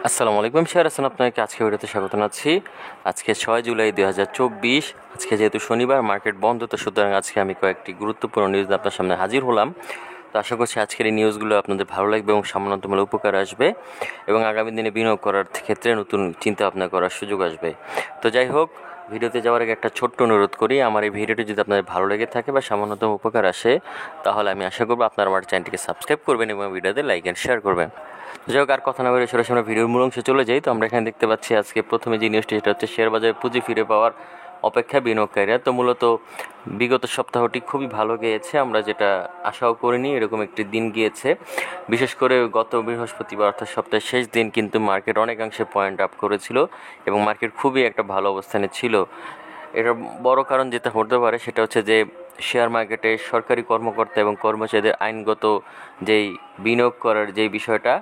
আসসালামু আলাইকুম, শেয়ার আছেন আপনাকে আজকে ভিডিওতে স্বাগত জানাচ্ছি। আজকে 6 জুলাই 2024। আজকে যেহেতু শনিবার, মার্কেট বন্ধ, তো সুতরাং আজকে আমি কয়েকটি গুরুত্বপূর্ণ নিউজ আপনার সামনে হাজির হলাম। তো আশা করছি আজকের এই নিউজগুলো আপনাদের ভালো লাগবে এবং সামান্যতমূলক উপকার আসবে এবং আগামী দিনে বিনিয়োগ করার ক্ষেত্রে নতুন চিন্তা ভাবনা করার সুযোগ আসবে। তো যাই হোক, ভিডিওতে যাওয়ার আগে একটা ছোট্ট অনুরোধ করি, আমার এই ভিডিওটি যদি আপনাদের ভালো লেগে থাকে বা সামান্যতম উপকার আসে, তাহলে আমি আশা করবো আপনারা আমার চ্যানেলটিকে সাবস্ক্রাইব করবেন এবং ভিডিওতে লাইক অ্যান্ড শেয়ার করবেন। যাই হোক, আর কথা না বলে সরাসরি আমরা ভিডিওর মূল অংশে চলে যাই। তো আমরা এখানে দেখতে পাচ্ছি আজকে প্রথমে যে নিউজটি, সেটা হচ্ছে শেয়ার বাজারে পুঁজি ফিরে পাওয়ার অপেক্ষা বিনিয়োগকারীরা। তো মূলত বিগত সপ্তাহটি খুবই ভালো গিয়েছে, আমরা যেটা আশাও করিনি এরকম একটি দিন গিয়েছে। বিশেষ করে গত বৃহস্পতিবার অর্থাৎ সপ্তাহের শেষ দিন কিন্তু মার্কেট অনেকাংশে পয়েন্ট আপ করেছিল এবং মার্কেট খুবই একটা ভালো অবস্থানে ছিল। এটার বড় কারণ যেটা হতে পারে সেটা হচ্ছে যে শেয়ার মার্কেটে সরকারি কর্মকর্তা এবং কর্মচারীদের আইনগত যেই বিনিয়োগ করার যেই বিষয়টা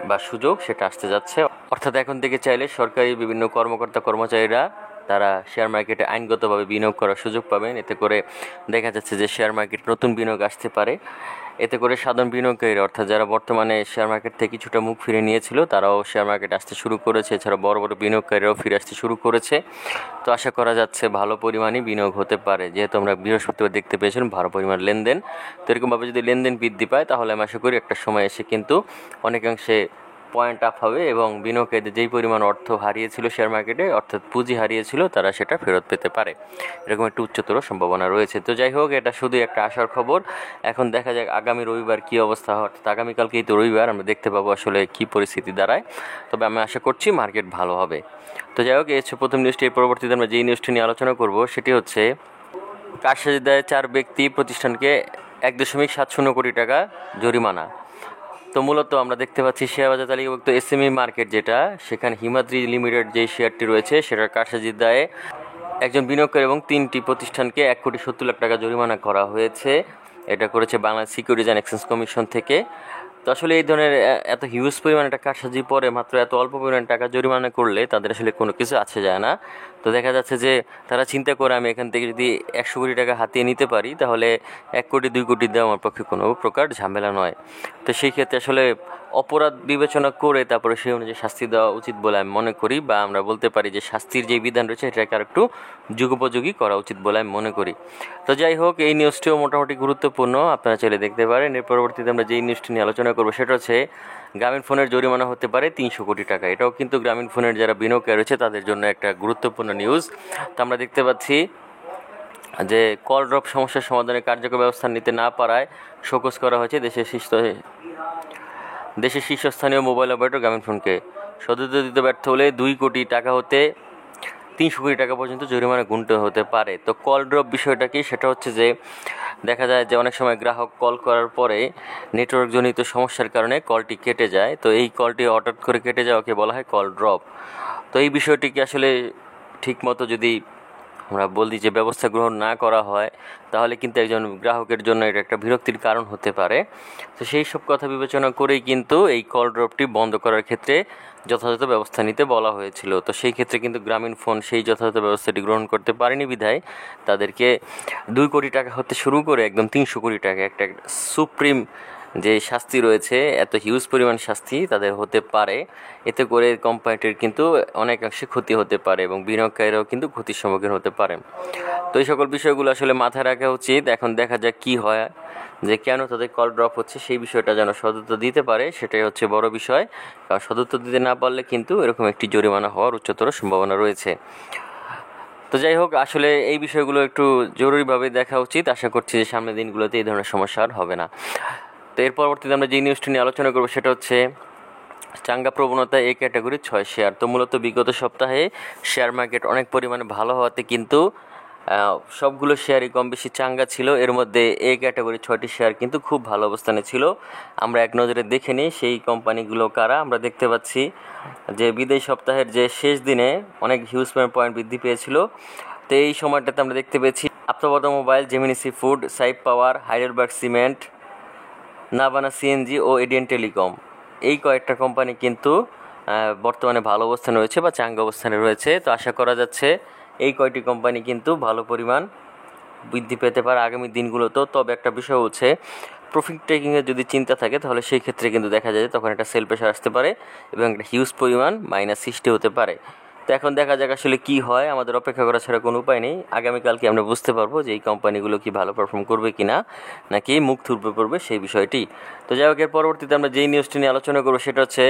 বা সুযোগ, সেটা আসতে যাচ্ছে। অর্থাৎ এখন থেকে চাইলে সরকারি বিভিন্ন কর্মকর্তা কর্মচারীরা তারা শেয়ার মার্কেটে আইনগতভাবে বিনিয়োগ করার সুযোগ পাবেন। এতে করে দেখা যাচ্ছে যে শেয়ার মার্কেট নতুন বিনিয়োগ আসতে পারে। এতে করে সাধারণ বিনিয়োগকারীরা অর্থাৎ যারা বর্তমানে শেয়ার মার্কেট থেকে কিছুটা মুখ ফিরে নিয়েছিল, তারাও শেয়ার মার্কেটে আসতে শুরু করেছে। এছাড়া বড় বড় বিনিয়োগকারীরাও ফিরে আসতে শুরু করেছে। তো আশা করা যাচ্ছে ভালো পরিমাণই বিনিয়োগ হতে পারে, যেহেতু আমরা বৃহস্পতিবার দেখতে পেয়েছিলাম ভালো পরিমাণ লেনদেন। তো এরকমভাবে যদি লেনদেন বৃদ্ধি পায়, তাহলে আমি আশা করি একটা সময় এসে কিন্তু অনেকাংশে পয়েন্ট আপ হবে এবং বিনিয়োগকারীদের যেই পরিমাণ অর্থ হারিয়েছিল শেয়ার মার্কেটে, অর্থাৎ পুঁজি হারিয়েছিল, তারা সেটা ফেরত পেতে পারে। এরকম একটু উচ্চতর সম্ভাবনা রয়েছে। তো যাই হোক, এটা শুধু একটা আশার খবর। এখন দেখা যাক আগামী রবিবার কী অবস্থা হয়। অর্থাৎ আগামীকালকেই তো রবিবার, আমরা দেখতে পাবো আসলে কী পরিস্থিতি দাঁড়ায়। তবে আমি আশা করছি মার্কেট ভালো হবে। তো যাই হোক, এই হচ্ছে প্রথম নিউজটি। এর পরবর্তীতে আমরা যেই নিউজটি নিয়ে আলোচনা করব সেটি হচ্ছে কারসাজিদায় 4 ব্যক্তি প্রতিষ্ঠানকে 1.70 কোটি টাকা জরিমানা। তো মূলত আমরা দেখতে পাচ্ছি শেয়ার বাজার তালিকাভুক্ত এসএমই মার্কেট যেটা, সেখানে হিমাদ্রি লিমিটেড যেই শেয়ারটি রয়েছে, সেটার কারসাজির দায়ে একজন বিনিয়োগকারী এবং 3টি প্রতিষ্ঠানকে 1,70,00,000 টাকা জরিমানা করা হয়েছে। এটা করেছে Bangladesh securities and exchange commission থেকে। তো আসলে এই ধরনের এত হিউজ পরিমাণ একটা কারসাজি পরে মাত্র এত অল্প পরিমাণ টাকা জরিমানা করলে তাদের আসলে কোনো কিছু আছে যায় না। তো দেখা যাচ্ছে যে তারা চিন্তা করে, আমি এখান থেকে যদি 100 কোটি টাকা হাতিয়ে নিতে পারি, তাহলে 1 কোটি 2 কোটি দেওয়া আমার পক্ষে কোনো প্রকার ঝামেলা নয়। তো সেই ক্ষেত্রে আসলে অপরাধ বিবেচনা করে তারপরে সেই অনুযায়ী শাস্তি দেওয়া উচিত বলে আমি মনে করি, বা আমরা বলতে পারি যে শাস্তির যে বিধান রয়েছে এটাকে আর একটু যুগোপযোগী করা উচিত বলে আমি মনে করি। তো যাই হোক, এই নিউজটিও মোটামুটি গুরুত্বপূর্ণ, আপনারা চাইলে দেখতে পারেন। এর পরবর্তীতে আমরা যেই নিউজটি নিয়ে আলোচনা করবো সেটা হচ্ছে গ্রামীণ ফোনের জরিমানা হতে পারে 300 কোটি টাকা। এটাও কিন্তু গ্রামীণ ফোনের যারা বিনিয়োগকারী রয়েছে তাদের জন্য একটা গুরুত্বপূর্ণ নিউজ। তো আমরা দেখতে পাচ্ছি যে কল ড্রপ সমস্যার সমাধানে কার্যকর ব্যবস্থা নিতে না পারায় শোকজ করা হয়েছে দেশের শীর্ষস্থানীয় মোবাইল অপারেটর গ্রামীণফোনকে। সদুত্তর দিতে ব্যর্থ হলে 2 কোটি টাকা হতে 300 কোটি টাকা পর্যন্ত জরিমানা গুনতে হতে পারে। তো কল ড্রপ বিষয়টা কি, সেটা হচ্ছে যে দেখা যায় যে অনেক সময় গ্রাহক কল করার পরে নেটওয়ার্কজনিত সমস্যার কারণে কলটি কেটে যায়। তো এই কলটি হঠাৎ করে কেটে যাওয়াকে বলা হয় কল ড্রপ। তো এই বিষয়টিকে আসলে ঠিকমতো যদি আমরা বলি যে ব্যবস্থা গ্রহণ না করা হয়, তাহলে কিন্তু একজন গ্রাহকের জন্য এটা একটা বিরক্তির কারণ হতে পারে। তো সেই সব কথা বিবেচনা করেই কিন্তু এই কল ড্রপটি বন্ধ করার ক্ষেত্রে যথাযথ ব্যবস্থা নিতে বলা হয়েছিল। তো সেই ক্ষেত্রে কিন্তু গ্রামীণ ফোন সেই যথাযথ ব্যবস্থাটি গ্রহণ করতে পারেনি বিধায় তাদেরকে 2 কোটি টাকা হতে শুরু করে একদম 300 কোটি টাকা একটা সুপ্রিম যে শাস্তি রয়েছে, এত হিউজ পরিমাণ শাস্তি তাদের হতে পারে। এতে করে কোম্পানিটির কিন্তু অনেকাংশে ক্ষতি হতে পারে এবং বিনিয়োগকারীরাও কিন্তু ক্ষতির সম্মুখীন হতে পারে। তো এই সকল বিষয়গুলো আসলে মাথায় রাখা উচিত। এখন দেখা যাক কী হয়, যে কেন তাদের কল ড্রপ হচ্ছে, সেই বিষয়টা যেন সদুত্তর দিতে পারে, সেটাই হচ্ছে বড় বিষয়। কারণ সদুত্তর দিতে না পারলে কিন্তু এরকম একটি জরিমানা হওয়ার উচ্চতর সম্ভাবনা রয়েছে। তো যাই হোক, আসলে এই বিষয়গুলো একটু জরুরিভাবে দেখা উচিত। আশা করছি যে সামনের দিনগুলোতে এই ধরনের সমস্যা আর হবে না। তো এর পরবর্তীতে আমরা যে নিউজটি নিয়ে আলোচনা করবো সেটা হচ্ছে চাঙ্গা প্রবণতা এই ক্যাটাগরির 6 শেয়ার। তো মূলত বিগত সপ্তাহে শেয়ার মার্কেট অনেক পরিমাণে ভালো হওয়াতে কিন্তু সবগুলো শেয়ারই কম বেশি চাঙ্গা ছিল। এর মধ্যে এই ক্যাটাগরির 6টি শেয়ার কিন্তু খুব ভালো অবস্থানে ছিল। আমরা এক নজরে দেখে নিই সেই কোম্পানিগুলো কারা। আমরা দেখতে পাচ্ছি যে বিদায়ী সপ্তাহের যে শেষ দিনে অনেক হিউজ পয়েন্ট বৃদ্ধি পেয়েছিল। তো এই সময়টাতে আমরা দেখতে পেয়েছি আপ্তবর্ধ মোবাইল, জেমিনি সি ফুড, সাইপ পাওয়ার, হাইডেলবার্গ সিমেন্ট, নাভানা সিএনজি ও এডিয়ান টেলিকম, এই কয়েকটা কোম্পানি কিন্তু বর্তমানে ভালো অবস্থানে রয়েছে বা চাঙ্গা অবস্থানে রয়েছে। তো আশা করা যাচ্ছে এই কয়টি কোম্পানি কিন্তু ভালো পরিমাণ বৃদ্ধি পেতে পারে আগামী দিনগুলোতেও। তবে একটা বিষয় হচ্ছে প্রফিট টেকিংয়ের যদি চিন্তা থাকে তাহলে সেই ক্ষেত্রে কিন্তু দেখা যায় তখন একটা সেল প্রেশার আসতে পারে এবং একটা হিউজ পরিমাণ মাইনাস সৃষ্টি হতে পারে। তো এখন দেখা যাক আসলে কি হয়, আমাদের অপেক্ষা করা ছাড়া কোনো উপায় নেই। আগামীকালকে আমরা বুঝতে পারবো যে এই কোম্পানিগুলো কি ভালো পারফর্ম করবে কি না, নাকি মুখ থুবড়ে পড়বে সেই বিষয়টি। তো যাই হোক, এর পরবর্তীতে আমরা যেই নিউজটি নিয়ে আলোচনা করবো সেটা হচ্ছে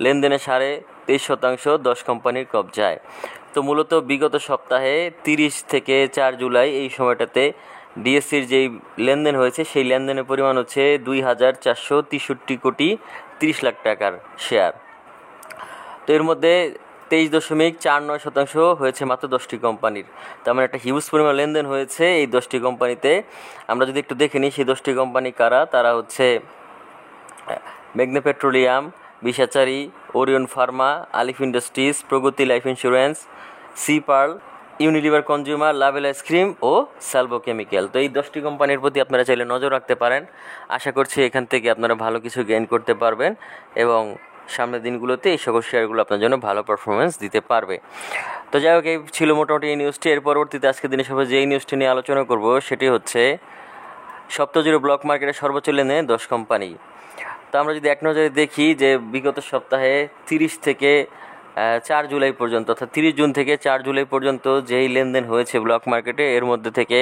লেনদেনে 23.5% 10 কোম্পানির কবজায়। তো মূলত বিগত সপ্তাহে 30 থেকে 4 জুলাই এই সময়টাতে ডিএসসির যেই লেনদেন হয়েছে সেই লেনদেনের পরিমাণ হচ্ছে 2,463 কোটি 30 লাখ টাকার শেয়ার। তো এর মধ্যে 23.49% হয়েছে মাত্র 10টি কোম্পানির। তার মানে একটা হিউজ পরিমাণ লেনদেন হয়েছে এই 10টি কোম্পানিতে। আমরা যদি একটু দেখে নিই সেই 10টি কোম্পানি কারা, তারা হচ্ছে মেঘনা পেট্রোলিয়াম, বিশাচারী, Orion pharma, Alif industries, Pragati life insurance, Sea Pearl, Unilever consumer, Lovello ice cream ও সালভো কেমিক্যাল। তো এই 10টি কোম্পানির প্রতি আপনারা চাইলে নজর রাখতে পারেন। আশা করছি এখান থেকে আপনারা ভালো কিছু গেইন করতে পারবেন এবং সামনের দিনগুলোতে এই সকল শেয়ারগুলো আপনার জন্য ভালো পারফরমেন্স দিতে পারবে। তো যাই হোক, এই ছিল মোটামুটি এই নিউজটি। এর পরবর্তীতে আজকের দিনের সবাই যে নিউজটি নিয়ে আলোচনা করব সেটি হচ্ছে সপ্তাহ জুড়ে ব্লক মার্কেটে সর্বোচ্চ লেনদেনে 10 কোম্পানি। তো আমরা যদি এক নজরে দেখি যে বিগত সপ্তাহে 30 থেকে 4 জুলাই পর্যন্ত, অর্থাৎ 30 জুন থেকে 4 জুলাই পর্যন্ত যেই লেনদেন হয়েছে ব্লক মার্কেটে, এর মধ্যে থেকে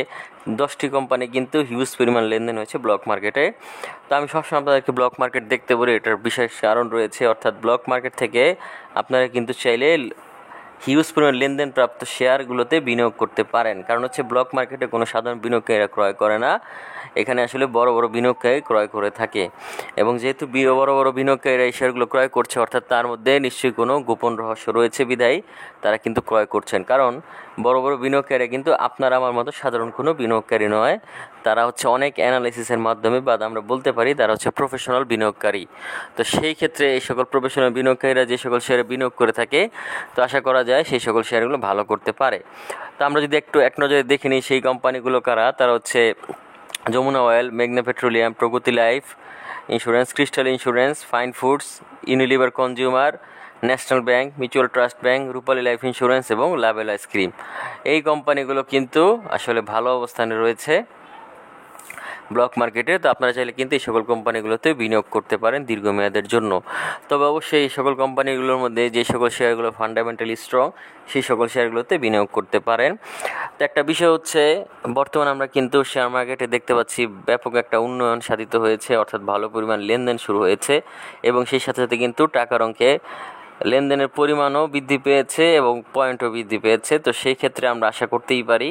10টি কোম্পানি কিন্তু হিউজ পরিমাণ লেনদেন হয়েছে ব্লক মার্কেটে। তো আমি সবসময় আপনাদেরকে ব্লক মার্কেট দেখতে বলি, এটার বিশেষ কারণ রয়েছে। অর্থাৎ ব্লক মার্কেট থেকে আপনারা কিন্তু চাইলে হিউজ পরিমাণ লেনদেন প্রাপ্ত শেয়ারগুলোতে বিনিয়োগ করতে পারেন। কারণ হচ্ছে ব্লক মার্কেটে কোনো সাধারণ বিনিয়োগকারীরা ক্রয় করে না, এখানে আসলে বড় বড় বিনিয়োগকারী ক্রয় করে থাকে। এবং যেহেতু বড় বড় বিনিয়োগকারীরা এই শেয়ারগুলো ক্রয় করছে, অর্থাৎ তার মধ্যে নিশ্চয়ই কোনো গোপন রহস্য রয়েছে বিধায় তারা কিন্তু ক্রয় করছেন। কারণ বড় বড় বিনিয়োগকারীরা কিন্তু আপনার আমার মতো সাধারণ কোনো বিনিয়োগকারী নয়, তারা হচ্ছে অনেক অ্যানালাইসিসের মাধ্যমে বা আমরা বলতে পারি তারা হচ্ছে প্রফেশনাল বিনিয়োগকারী। তো সেই ক্ষেত্রে এই সকল প্রফেশনাল বিনিয়োগকারীরা যে সকল শেয়ারে বিনিয়োগ করে থাকে, তো আশা করা যায় সেই সকল শেয়ারগুলো ভালো করতে পারে। তো আমরা যদি একটু এক নজরে দেখে নিই সেই কোম্পানিগুলো কারা, তারা হচ্ছে যমুনা অয়েল, মেঘনা petroleum, Pragati life insurance, crystal insurance, fine foods, Unilever consumer, national bank, mutual trust bank, Rupali life insurance এবং লাভেল আইসক্রিম। এই কোম্পানিগুলো কিন্তু আসলে ভালো অবস্থানে রয়েছে ব্লক মার্কেটে। তো আপনারা চাইলে কিন্তু এই সকল কোম্পানিগুলোতে বিনিয়োগ করতে পারেন দীর্ঘমেয়াদের জন্য। তবে অবশ্যই এই সকল কোম্পানিগুলোর মধ্যে যে সকল শেয়ারগুলো ফান্ডামেন্টালি স্ট্রং সেই সকল শেয়ারগুলোতে বিনিয়োগ করতে পারেন। তো একটা বিষয় হচ্ছে, বর্তমানে আমরা কিন্তু শেয়ার মার্কেটে দেখতে পাচ্ছি ব্যাপক একটা উন্নয়ন সাধিত হয়েছে, অর্থাৎ ভালো পরিমাণ লেনদেন শুরু হয়েছে এবং সেই সাথে সাথে কিন্তু টাকার অঙ্কে লেনদেনের পরিমাণও বৃদ্ধি পেয়েছে এবং পয়েন্টও বৃদ্ধি পেয়েছে। তো সেই ক্ষেত্রে আমরা আশা করতেই পারি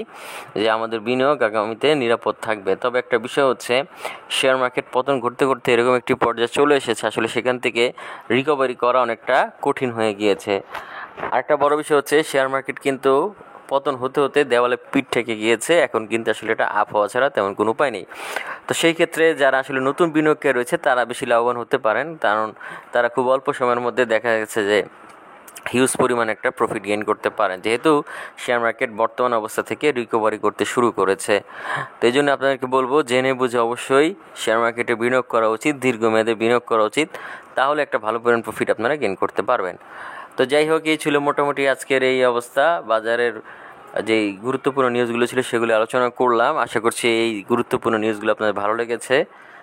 যে আমাদের বিনিয়োগ আগামীতে নিরাপদ থাকবে। তবে একটা বিষয় হচ্ছে, শেয়ার মার্কেট পতন ঘটতে ঘটতে এরকম একটি পর্যায়ে চলে এসেছে, আসলে সেখান থেকে রিকভারি করা অনেকটা কঠিন হয়ে গিয়েছে। আরেকটা বড় বিষয় হচ্ছে, শেয়ার মার্কেট কিন্তু পতন হতে হতে দেওয়ালে পিঠ ঠেকে গিয়েছে, এখন কিন্তু আসলে এটা আপ হওয়া ছাড়া তেমন কোনো উপায় নেই। তো সেই ক্ষেত্রে যারা আসলে নতুন বিনিয়োগকারী রয়েছে তারা বেশি লাভবান হতে পারেন, কারণ তারা খুব অল্প সময়ের মধ্যে দেখা গেছে যে হিউজ পরিমাণ একটা প্রফিট গেইন করতে পারেন, যেহেতু শেয়ার মার্কেট বর্তমান অবস্থা থেকে রিকভারি করতে শুরু করেছে। তো এই জন্য আপনাদেরকে বলবো, জেনে বুঝে অবশ্যই শেয়ার মার্কেটে বিনিয়োগ করা উচিত, দীর্ঘমেয়াদে বিনিয়োগ করা উচিত, তাহলে একটা ভালো পরিমাণ প্রফিট আপনারা গেইন করতে পারবেন। তো যাই হোক, এই ছিল মোটামুটি আজকের এই অবস্থা। বাজারের যেই গুরুত্বপূর্ণ নিউজগুলো ছিল সেগুলো আলোচনা করলাম। আশা করছি এই গুরুত্বপূর্ণ নিউজগুলো আপনাদের ভালো লেগেছে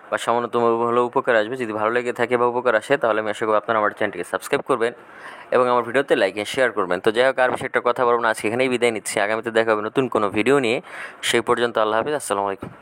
বা সামান্যতম হলেও উপকার আসবে। যদি ভালো লেগে থাকে বা উপকার আসে তাহলে আমি আশা করি আপনারা আমার চ্যানেলটিকে সাবস্ক্রাইব করবেন এবং আমার ভিডিওতে লাইক এন্ড শেয়ার করবেন। তো যাই হোক, আর বেশি একটা কথা বলবো না, আজকে এখানেই বিদায় নিচ্ছি। আগামীতে দেখা হবে নতুন কোনো ভিডিও নিয়ে। সেই পর্যন্ত আল্লাহ হাফিজ, আসসালামু আলাইকুম।